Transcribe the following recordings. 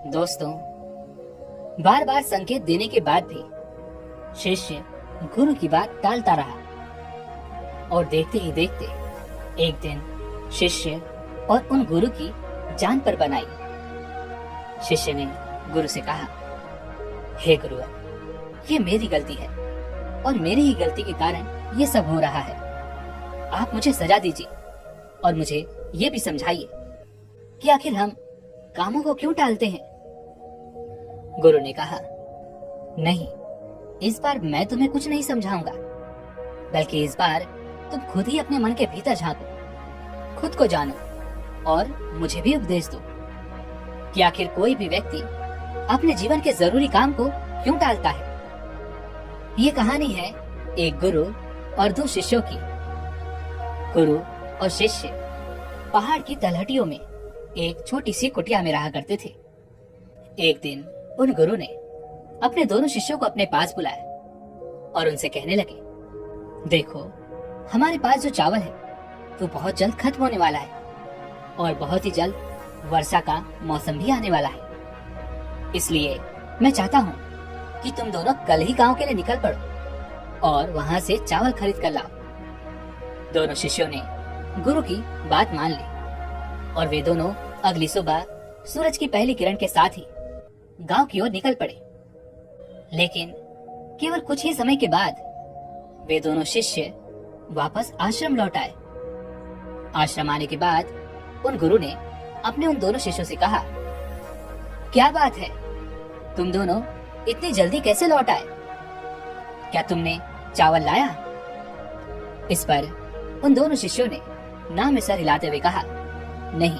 दोस्तों, बार बार संकेत देने के बाद भी शिष्य गुरु की बात टालता रहा और देखते ही देखते एक दिन शिष्य और उन गुरु की जान पर बनाई। शिष्य ने गुरु से कहा, हे गुरुवर, ये मेरी गलती है और मेरी ही गलती के कारण ये सब हो रहा है। आप मुझे सजा दीजिए और मुझे ये भी समझाइए कि आखिर हम कामों को क्यों टालते हैं। गुरु ने कहा, नहीं, इस बार मैं तुम्हें कुछ नहीं समझाऊंगा, बल्कि इस बार तुम खुद ही अपने मन के भीतर झांको, खुद को जानो और मुझे भी उपदेश दो कि आखिर कोई भी व्यक्ति अपने जीवन के जरूरी काम को क्यों टालता है। ये कहानी है एक गुरु और दो शिष्यों की। गुरु और शिष्य पहाड़ की तलहटियों में एक छोटी सी कुटिया में रहा करते थे। एक दिन उन गुरु ने अपने दोनों शिष्यों को अपने पास बुलाया और उनसे कहने लगे, देखो, हमारे पास जो चावल है वो बहुत जल्द खत्म होने वाला है और बहुत ही जल्द वर्षा का मौसम भी आने वाला है। इसलिए मैं चाहता हूँ कि तुम दोनों कल ही गांव के लिए निकल पड़ो और वहाँ से चावल खरीद कर लाओ। दोनों शिष्यों ने गुरु की बात मान ली और वे दोनों अगली सुबह सूरज की पहली किरण के साथ ही गांव की ओर निकल पड़े। लेकिन केवल कुछ ही समय के बाद वे दोनों शिष्य वापस आश्रम लौट आए। आश्रम आने के बाद उन गुरु ने अपने उन दोनों शिष्यों से कहा, क्या बात है, तुम दोनों इतनी जल्दी कैसे लौट आए? क्या तुमने चावल लाया? इस पर उन दोनों शिष्यों ने ना में सर हिलाते हुए कहा, नहीं।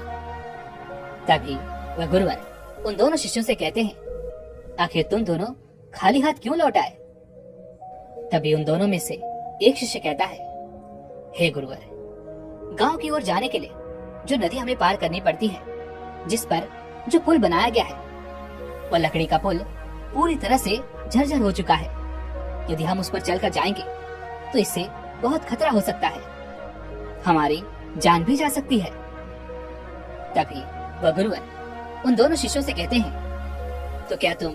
तभी वह गुरुवर उन दोनों शिष्यों से कहते हैं, आखिर तुम दोनों खाली हाथ क्यों लौट आए? तभी उन दोनों में से एक शिष्य कहता है, हे गुरुवर, गांव की ओर जाने के लिए जो नदी हमें पार करनी पड़ती है, जिस पर जो पुल बनाया गया है, वह लकड़ी का पुल पूरी तरह से झरझर हो चुका है। यदि हम उस पर चलकर जाएंगे तो इससे बहुत खतरा हो सकता है, हमारी जान भी जा सकती है। तभी वह गुरुवर उन दोनों शिष्यों से कहते हैं, तो क्या तुम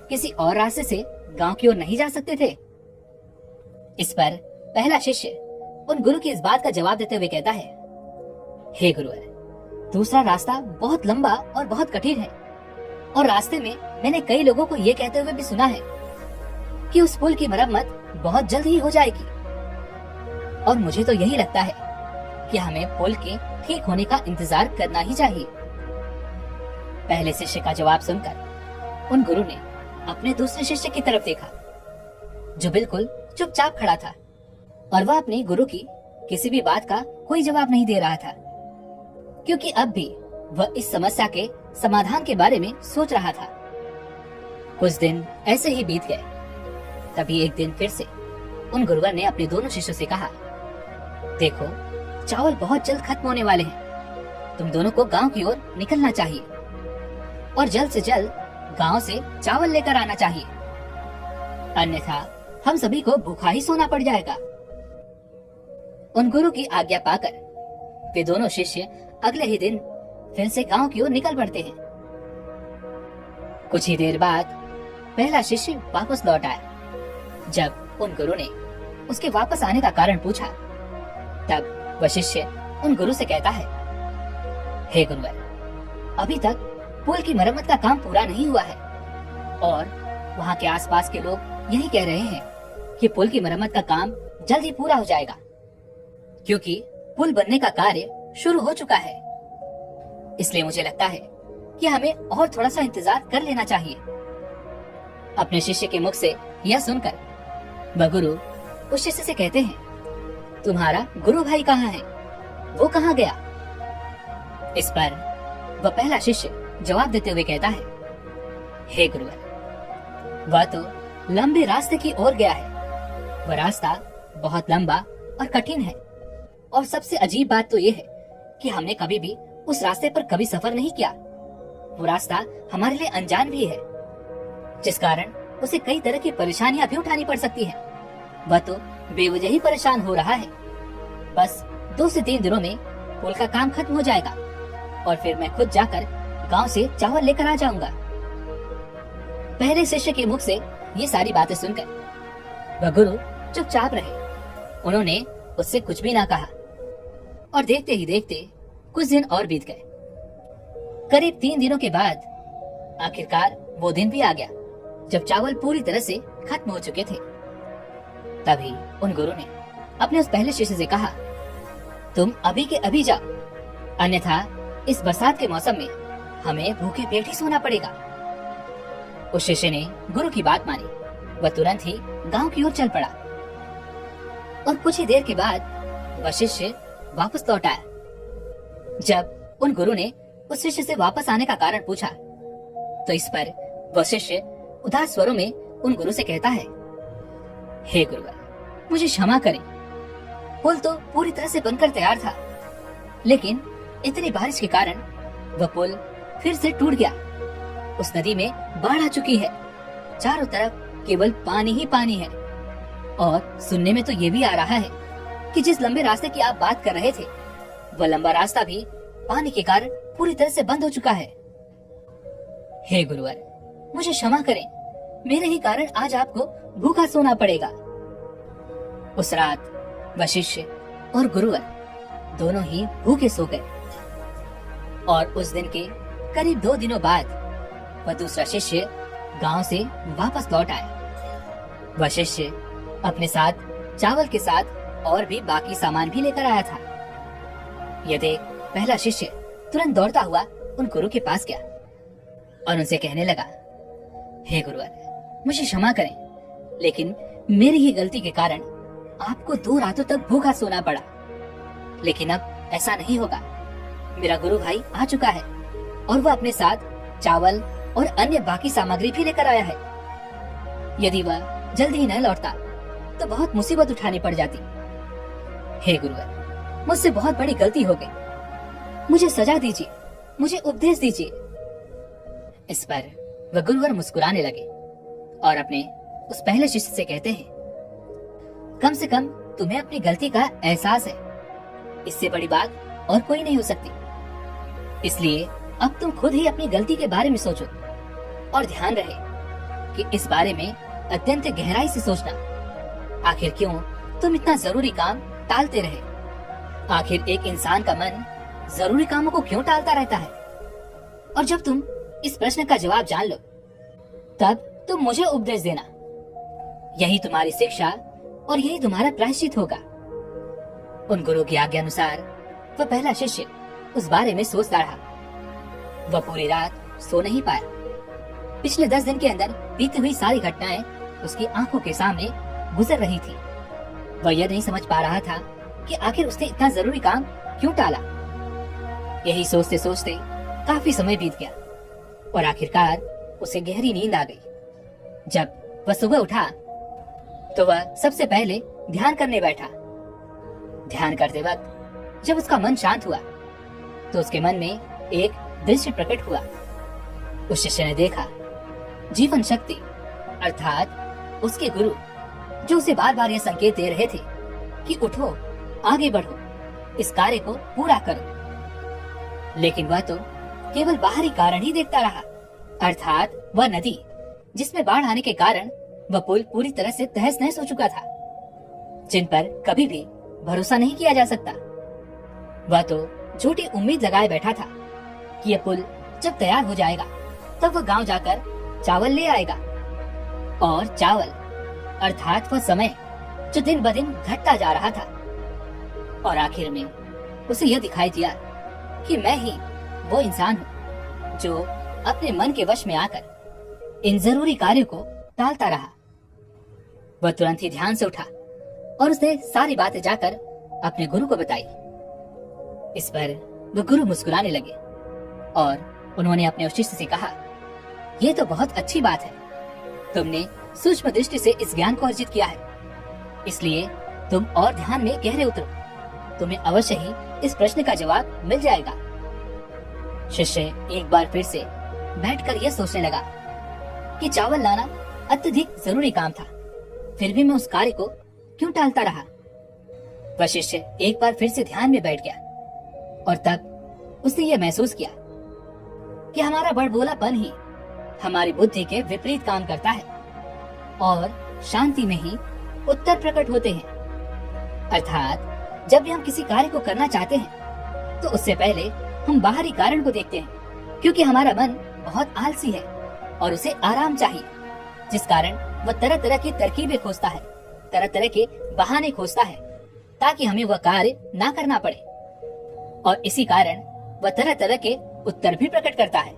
किसी और रास्ते से गांव की ओर नहीं जा सकते थे? इस पर पहला शिष्य उन गुरु की इस बात का जवाब देते हुए कहता है, हे गुरुवर, दूसरा रास्ता बहुत लंबा और बहुत कठिन है और रास्ते में मैंने कई लोगों को ये कहते हुए भी सुना है कि उस पुल की मरम्मत बहुत जल्द ही हो जाएगी और मुझे तो यही लगता है कि हमें पुल के ठीक होने का इंतजार करना ही चाहिए। पहले शिष्य का जवाब सुनकर उन गुरु ने अपने दूसरे शिष्य की तरफ देखा, जो बिल्कुल चुपचाप खड़ा था और वह अपने गुरु की किसी भी बात का कोई जवाब नहीं दे रहा था, क्योंकि अब भी वह इस समस्या के समाधान के बारे में सोच रहा था। कुछ दिन ऐसे ही बीत गए। तभी एक दिन फिर से उन गुरुवर ने अपने दोनों शिष्यों से कहा, देखो, चावल बहुत जल्द खत्म होने वाले हैं, तुम दोनों को गांव की ओर निकलना चाहिए और जल्द से जल्द गांव से चावल लेकर आना चाहिए, अन्यथा हम सभी को भूखा ही सोना पड़ जाएगा। उन गुरु की आज्ञा पाकर वे दोनों शिष्य अगले ही दिन फिर से गांव की ओर निकल पड़ते हैं। कुछ ही देर बाद पहला शिष्य वापस लौट आया। जब उन गुरु ने उसके वापस आने का कारण पूछा, तब वह शिष्य उन गुरु से कहता है, हे गुरुवर, अभी तक पुल की मरम्मत का काम पूरा नहीं हुआ है और वहाँ के आसपास के लोग यही कह रहे हैं कि पुल की मरम्मत का काम जल्द ही पूरा हो जाएगा, क्योंकि पुल बनने का कार्य शुरू हो चुका है। इसलिए मुझे लगता है कि हमें और थोड़ा सा इंतजार कर लेना चाहिए। अपने शिष्य के मुख से यह सुनकर वह गुरु उस शिष्य से कहते हैं, तुम्हारा गुरु भाई कहाँ है? वो कहाँ गया? इस पर वह पहला शिष्य जवाब देते हुए कहता है, हे गुरुवर, वह तो लंबे रास्ते की ओर गया है। वह रास्ता बहुत लंबा और कठिन है और सबसे अजीब बात तो ये है कि हमने कभी भी उस रास्ते पर कभी सफर नहीं किया। वो रास्ता हमारे लिए अनजान भी है, जिस कारण उसे कई तरह की परेशानियां भी उठानी पड़ सकती हैं। वह तो बेवजह ही परेशान हो रहा है। बस 2 से 3 दिनों में पुल का काम खत्म हो जाएगा और फिर मैं खुद जाकर गांव से चावल लेकर आ जाऊंगा। पहले शिष्य के मुख से ये सारी बातें सुनकर वह गुरु चुपचाप रहे। उन्होंने उससे कुछ भी ना कहा और देखते ही देखते कुछ दिन और बीत गए। करीब 3 दिनों के बाद आखिरकार वो दिन भी आ गया जब चावल पूरी तरह से खत्म हो चुके थे। तभी उन गुरु ने अपने उस पहले शिष्य से कहा, तुम अभी के अभी जाओ, अन्यथा इस बरसात के मौसम में हमें भूखे पेट ही सोना पड़ेगा। उस शिष्य ने गुरु की बात मानी। वह तुरंत ही गांव की ओर चल पड़ा और कुछ ही देर के बाद वह शिष्य वापस लौट आया। जब उन गुरु ने उस शिष्य से वापस आने का कारण पूछा तो इस पर वह शिष्य उदास स्वरों में उन गुरु से कहता है, हे गुरुवर, मुझे क्षमा करें। पुल तो पूरी तरह से बनकर तैयार था, लेकिन इतनी बारिश के कारण वह पुल फिर से टूट गया। उस नदी में बाढ़ आ चुकी है, चारों तरफ केवल पानी ही पानी है। और सुनने में तो ये भी आ रहा है कि जिस लंबे रास्ते की आप बात कर रहे थे, वह लंबा रास्ता भी पानी के कारण पूरी तरह से बंद हो चुका है। हे गुरुवर, मुझे क्षमा करें, मेरे ही कारण आज आपको भूखा सोना पड़ेगा। उस रात वह शिष्य और गुरुवर दोनों ही भूखे सो गए और उस दिन के करीब 2 दिनों बाद वह दूसरा शिष्य गांव से वापस लौट आया। वह शिष्य अपने साथ चावल के साथ और भी बाकी सामान भी लेकर आया था। यह देख पहला शिष्य तुरंत दौड़ता हुआ उन गुरु के पास गया और उनसे कहने लगा, हे गुरुवर, मुझे क्षमा करें, लेकिन मेरी ही गलती के कारण आपको 2 रातों तक भूखा सोना पड़ा। लेकिन अब ऐसा नहीं होगा। मेरा गुरु भाई आ चुका है और वह अपने साथ चावल और अन्य बाकी सामग्री भी लेकर आया है। यदि वह जल्दी ही न लौटता तो बहुत मुसीबत उठानी पड़ जाती। हे गुरुवर, मुझसे बहुत बड़ी गलती हो गई, मुझे सजा दीजिए, मुझे उपदेश दीजिए। इस पर वह गुरुवर मुस्कुराने लगे और अपने उस पहले शिष्य से कहते हैं, कम से कम तुम्हें अपनी गलती का एहसास है, इससे बड़ी बात और कोई नहीं हो सकती। इसलिए अब तुम खुद ही अपनी गलती के बारे में सोचो और ध्यान रहे कि इस बारे में अत्यंत गहराई से सोचना। आखिर क्यों तुम इतना जरूरी काम टालते रहे? आखिर एक इंसान का मन जरूरी कामों को क्यों टालता रहता है? और जब तुम इस प्रश्न का जवाब जान लो, तब तुम मुझे उपदेश देना। यही तुम्हारी शिक्षा और यही तुम्हारा प्रायश्चित होगा। उन गुरु की आज्ञा अनुसार वह पहला शिष्य उस बारे में सोचता रहा। वह पूरी रात सो नहीं पाया। पिछले 10 दिन के अंदर बीती हुई सारी घटनाएं उसकी आंखों के सामने गुजर रही थी। वह यह नहीं समझ पा रहा था कि आखिर उसने इतना जरूरी काम क्यों टाला। यही सोचते सोचते काफी समय बीत गया और आखिरकार उसे गहरी नींद आ गई। जब वह सुबह उठा तो वह सबसे पहले ध्यान करने बैठा। ध्यान करते वक्त जब उसका मन शांत हुआ तो उसके मन में एक दृश्य प्रकट हुआ। उस शिष्य ने देखा जीवन शक्ति अर्थात उसके गुरु जो उसे बार बार यह संकेत दे रहे थे कि उठो, आगे बढ़ो, इस कार्य को पूरा करो। लेकिन वह तो केवल बाहरी कारण ही देखता रहा, अर्थात वह नदी जिसमें बाढ़ आने के कारण वह पुल पूरी तरह से तहस नहस हो चुका था, जिन पर कभी भी भरोसा नहीं किया जा सकता। वह तो झूठी उम्मीद लगाए बैठा था कि यह पुल जब तैयार हो जाएगा तब वह गांव जाकर चावल ले आएगा। और चावल अर्थात वह समय जो दिन ब दिन घटता जा रहा था। और आखिर में उसे यह दिखाई दिया कि मैं ही वो इंसान हूँ जो अपने मन के वश में आकर इन जरूरी कार्यों को टालता रहा। वह तुरंत ही ध्यान से उठा और उसने सारी बातें जाकर अपने गुरु को बताई। इस पर वह गुरु मुस्कुराने लगे और उन्होंने अपने उस शिष्य से कहा, यह तो बहुत अच्छी बात है, तुमने सूक्ष्म दृष्टि से इस ज्ञान को अर्जित किया है, इसलिए तुम और ध्यान में गहरे उतरो, तुम्हें अवश्य ही इस प्रश्न का जवाब मिल जाएगा। शिष्य एक बार फिर से बैठकर यह सोचने लगा कि चावल लाना अत्यधिक जरूरी काम था, फिर भी मैं उस कार्य को क्यों टालता रहा। वह शिष्य एक बार फिर से ध्यान में बैठ गया और तब उसने यह महसूस किया कि हमारा बड़बोलापन ही हमारी बुद्धि के विपरीत काम करता है और शांति में ही उत्तर प्रकट होते हैं। अर्थात जब भी हम किसी कार्य को करना चाहते हैं तो उससे पहले हम बाहरी कारण को देखते हैं, क्योंकि हमारा मन बहुत आलसी है और उसे आराम चाहिए, जिस कारण वह तरह तरह की तरकीबें खोजता है, तरह तरह के बहाने खोजता है ताकि हमें वह कार्य ना करना पड़े। और इसी कारण वह तरह तरह के उत्तर भी प्रकट करता है।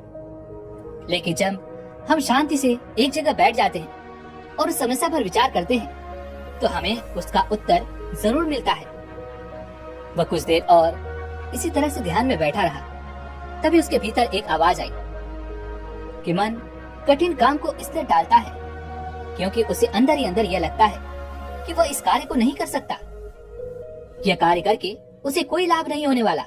लेकिन जब हम शांति से एक जगह बैठ जाते हैं और उस समस्या पर विचार करते हैं तो हमें उसका उत्तर जरूर मिलता है। वह कुछ देर और इसी तरह से ध्यान में बैठा रहा। तभी उसके भीतर एक आवाज आई कि मन कठिन काम को इसलिए टालता है क्योंकि उसे अंदर ही अंदर यह लगता है कि वह इस कार्य को नहीं कर सकता। यह कार्य करके उसे कोई लाभ नहीं होने वाला,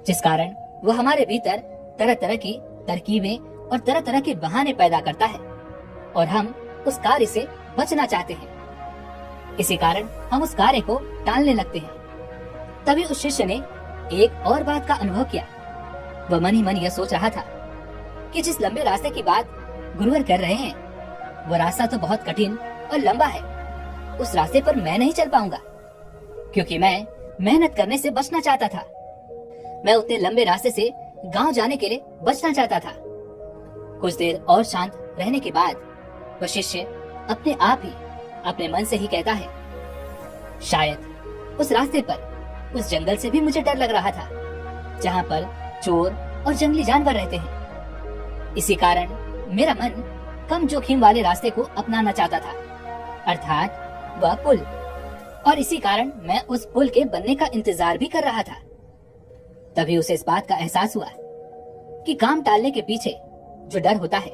जिस कारण वह हमारे भीतर तरह तरह की तरकीबें और तरह तरह के बहाने पैदा करता है और हम उस कार्य से बचना चाहते हैं। इसी कारण हम उस कार्य को टालने लगते हैं। तभी उस शिष्य ने एक और बात का अनुभव किया। वह मन ही मन यह सोच रहा था कि जिस लंबे रास्ते की बात गुरुवर कर रहे हैं वह रास्ता तो बहुत कठिन और लंबा है। उस रास्ते पर मैं नहीं चल पाऊंगा, क्योंकि मैं मेहनत करने से बचना चाहता था। मैं उतने लंबे रास्ते से गांव जाने के लिए बचना चाहता था। कुछ देर और शांत रहने के बाद वह शिष्य अपने आप ही अपने मन से ही कहता है, शायद उस रास्ते पर उस जंगल से भी मुझे डर लग रहा था जहाँ पर चोर और जंगली जानवर रहते हैं। इसी कारण मेरा मन कम जोखिम वाले रास्ते को अपनाना चाहता था, अर्थात वह पुल। और इसी कारण मैं उस पुल के बनने का इंतजार भी कर रहा था। तभी उसे इस बात का एहसास हुआ कि काम टालने के पीछे जो डर होता है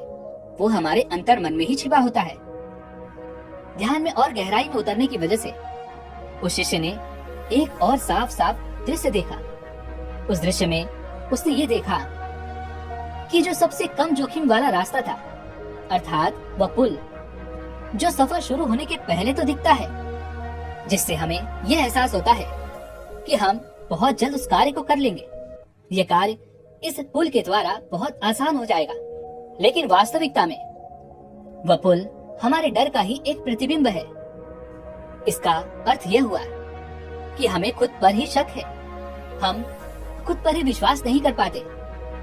वो हमारे अंतर मन में ही छिपा होता है। ध्यान में और गहराई में उतरने की वजह से उस शिष्य ने एक और साफ साफ दृश्य देखा। उस दृश्य में उसने ये देखा कि जो सबसे कम जोखिम वाला रास्ता था, अर्थात वह पुल, जो सफर शुरू होने के पहले तो दिखता है, जिससे हमें यह एहसास होता है कि हम बहुत जल्द उस कार्य को कर लेंगे। यह कार्य इस पुल के द्वारा बहुत आसान हो जाएगा। लेकिन वास्तविकता में वह पुल हमारे डर का ही एक प्रतिबिंब है। इसका अर्थ यह हुआ कि हमें खुद पर ही शक है। हम खुद पर ही विश्वास नहीं कर पाते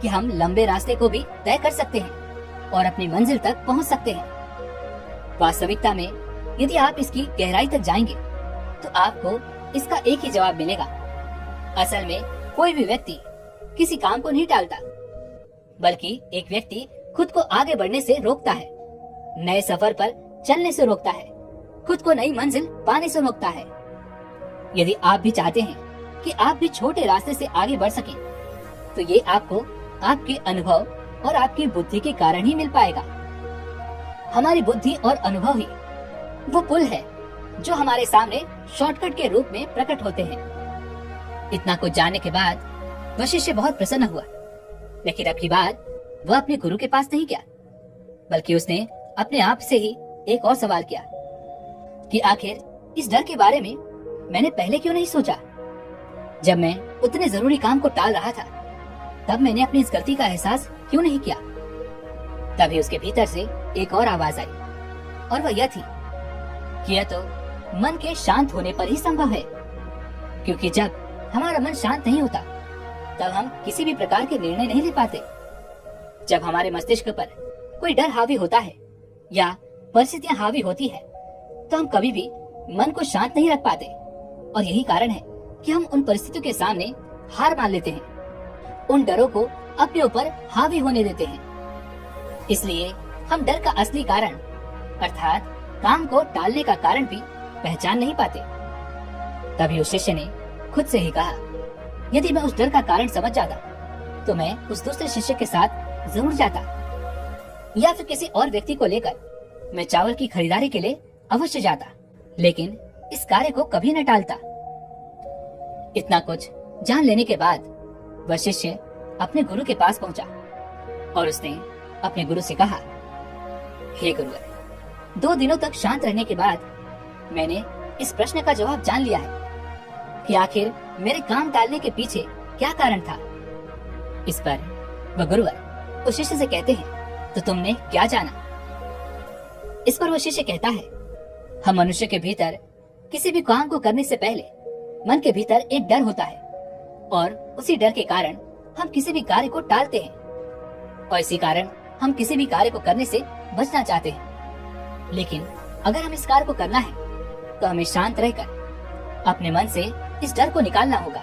कि हम लंबे रास्ते को भी तय कर सकते हैं और अपनी मंजिल तक पहुंच सकते हैं। वास्तविकता में यदि आप इसकी गहराई तक जाएंगे तो आपको इसका एक ही जवाब मिलेगा। असल में कोई भी व्यक्ति किसी काम को नहीं टालता, बल्कि एक व्यक्ति खुद को आगे बढ़ने से रोकता है, नए सफर पर चलने से रोकता है, खुद को नई मंजिल पाने से रोकता है। यदि आप भी चाहते हैं कि आप भी छोटे रास्ते से आगे बढ़ सकें, तो ये आपको आपके अनुभव और आपकी बुद्धि के कारण ही मिल पाएगा। हमारी बुद्धि और अनुभव ही वो पुल है जो हमारे सामने शॉर्टकट के रूप में प्रकट होते हैं। इतना कुछ जानने के बाद वह शिष्य बहुत प्रसन्न हुआ, लेकिन अब की बार वह अपने गुरु के पास नहीं गया, बल्कि उसने अपने आप से ही एक और सवाल किया कि आखिर इस डर के बारे में मैंने पहले क्यों नहीं सोचा। जब मैं उतने जरूरी काम को टाल रहा था तब मैंने अपनी इस गलती का एहसास क्यों नहीं किया। तभी उसके भीतर से एक और आवाज आई और वह यह थी कि यह तो मन के शांत होने पर ही संभव है, क्योंकि जब हमारा मन शांत नहीं होता तब हम किसी भी प्रकार के निर्णय नहीं ले पाते। जब हमारे मस्तिष्क पर कोई डर हावी होता है या परिस्थितियां हावी होती है तो हम कभी भी मन को शांत नहीं रख पाते, और यही कारण है कि हम उन परिस्थितियों के सामने हार मान लेते हैं, उन डरों को अपने ऊपर हावी होने देते हैं। इसलिए हम डर का असली कारण अर्थात काम को टालने का कारण भी पहचान नहीं पाते। तभी उस शिष्य ने खुद से ही कहा, यदि मैं उस डर का कारण समझ जाता तो मैं उस दूसरे शिष्य के साथ जरूर जाता, या फिर किसी और व्यक्ति को लेकर मैं चावल की खरीदारी के लिए अवश्य जाता, लेकिन इस कार्य को कभी न टालता। इतना कुछ जान लेने के बाद वह शिष्य अपने गुरु के पास पहुंचा और उसने अपने गुरु से कहा, हे गुरुवर, 2 दिनों तक शांत रहने के बाद मैंने इस प्रश्न का जवाब जान लिया है कि आखिर मेरे काम टालने के पीछे क्या कारण था। इस पर वह गुरुवर उस शिष्य से कहते हैं तो तुमने क्या जाना? इस पर वो शिष्य कहता है, हम मनुष्य के भीतर किसी भी काम को करने से पहले मन के भीतर एक डर होता है और उसी डर के कारण हम किसी भी कार्य को टालते हैं और इसी कारण हम किसी भी कार्य को करने से बचना चाहते हैं। लेकिन अगर हम इस कार्य को करना है तो हमें शांत रहकर अपने मन से इस डर को निकालना होगा,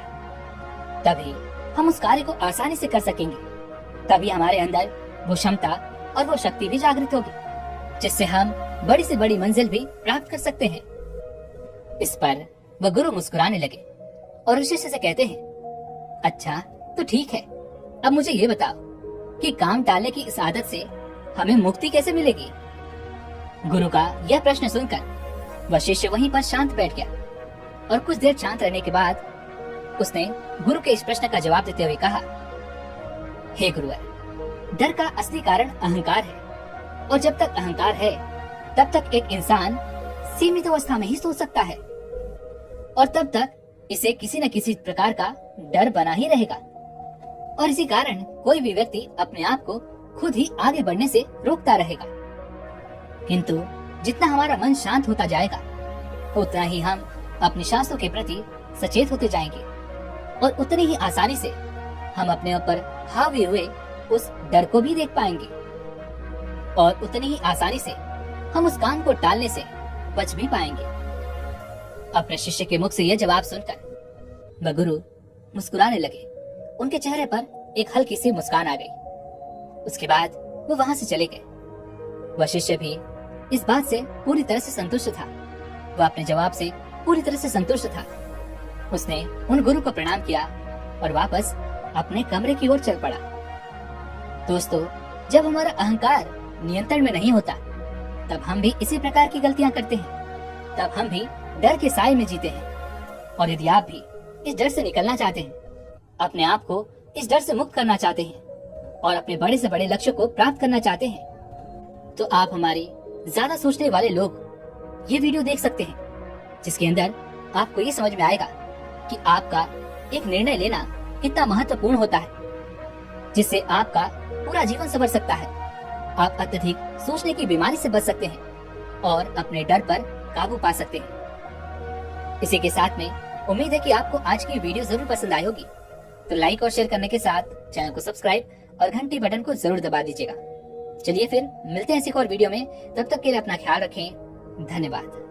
तभी हम उस कार्य को आसानी से कर सकेंगे। तभी हमारे अंदर वो क्षमता और वो शक्ति भी जागृत होगी जिससे हम बड़ी से बड़ी मंजिल भी प्राप्त कर सकते हैं। इस पर वह गुरु मुस्कुराने लगे और शिष्य से कहते हैं, अच्छा तो ठीक है, अब मुझे ये बताओ कि काम टालने की इस आदत से हमें मुक्ति कैसे मिलेगी? गुरु का यह प्रश्न सुनकर वह शिष्य वहीं पर शांत बैठ गया और कुछ देर शांत रहने के बाद उसने गुरु के इस प्रश्न का जवाब देते हुए कहा, हे गुरुवर, डर का असली कारण अहंकार है और जब तक अहंकार है तब तक एक इंसान सीमित अवस्था में ही सोच सकता है और तब तक इसे किसी न किसी प्रकार का डर बना ही रहेगा और इसी कारण कोई भी व्यक्ति अपने आप को खुद ही आगे बढ़ने से रोकता रहेगा। किंतु जितना हमारा मन शांत होता जाएगा उतना ही हम अपनी सांसों के प्रति सचेत होते जाएंगे और उतनी ही आसानी से हम अपने ऊपर हावी हुए उस डर को भी देख पाएंगे और उतनी ही आसानी से हम उस काम को टालने से बच भी पाएंगे। अपने शिष्य के मुख से यह जवाब सुनकर वह गुरु मुस्कुराने लगे। उनके चेहरे पर एक हल्की सी मुस्कान आ गई। उसके बाद वो वहां से चले गए। वह शिष्य भी इस बात से पूरी तरह से संतुष्ट था। वह अपने जवाब से पूरी तरह से संतुष्ट था। उसने उन गुरु को प्रणाम किया और वापस अपने कमरे की ओर चल पड़ा। दोस्तों, जब हमारा अहंकार नियंत्रण में नहीं होता तब हम भी इसी प्रकार की गलतियां करते हैं। तब हम भी डर के साए में जीते हैं और यदि आप भी इस डर से निकलना चाहते हैं, अपने आप को इस डर से मुक्त करना चाहते हैं और अपने बड़े से बड़े लक्ष्य को प्राप्त करना चाहते हैं, तो आप हमारी ज्यादा सोचने वाले लोग ये वीडियो देख सकते हैं, जिसके अंदर आपको ये समझ में आएगा कि आपका एक निर्णय लेना कितना महत्वपूर्ण होता है, जिससे आपका पूरा जीवन संवर सकता है। आप अत्यधिक सोचने की बीमारी से बच सकते हैं और अपने डर पर काबू पा सकते हैं। इसी के साथ में उम्मीद है कि आपको आज की वीडियो जरूर पसंद आई होगी, तो लाइक और शेयर करने के साथ चैनल को सब्सक्राइब और घंटी बटन को जरूर दबा दीजिएगा। चलिए फिर मिलते हैं इसी और वीडियो में, तब तक के लिए अपना ख्याल रखें। धन्यवाद।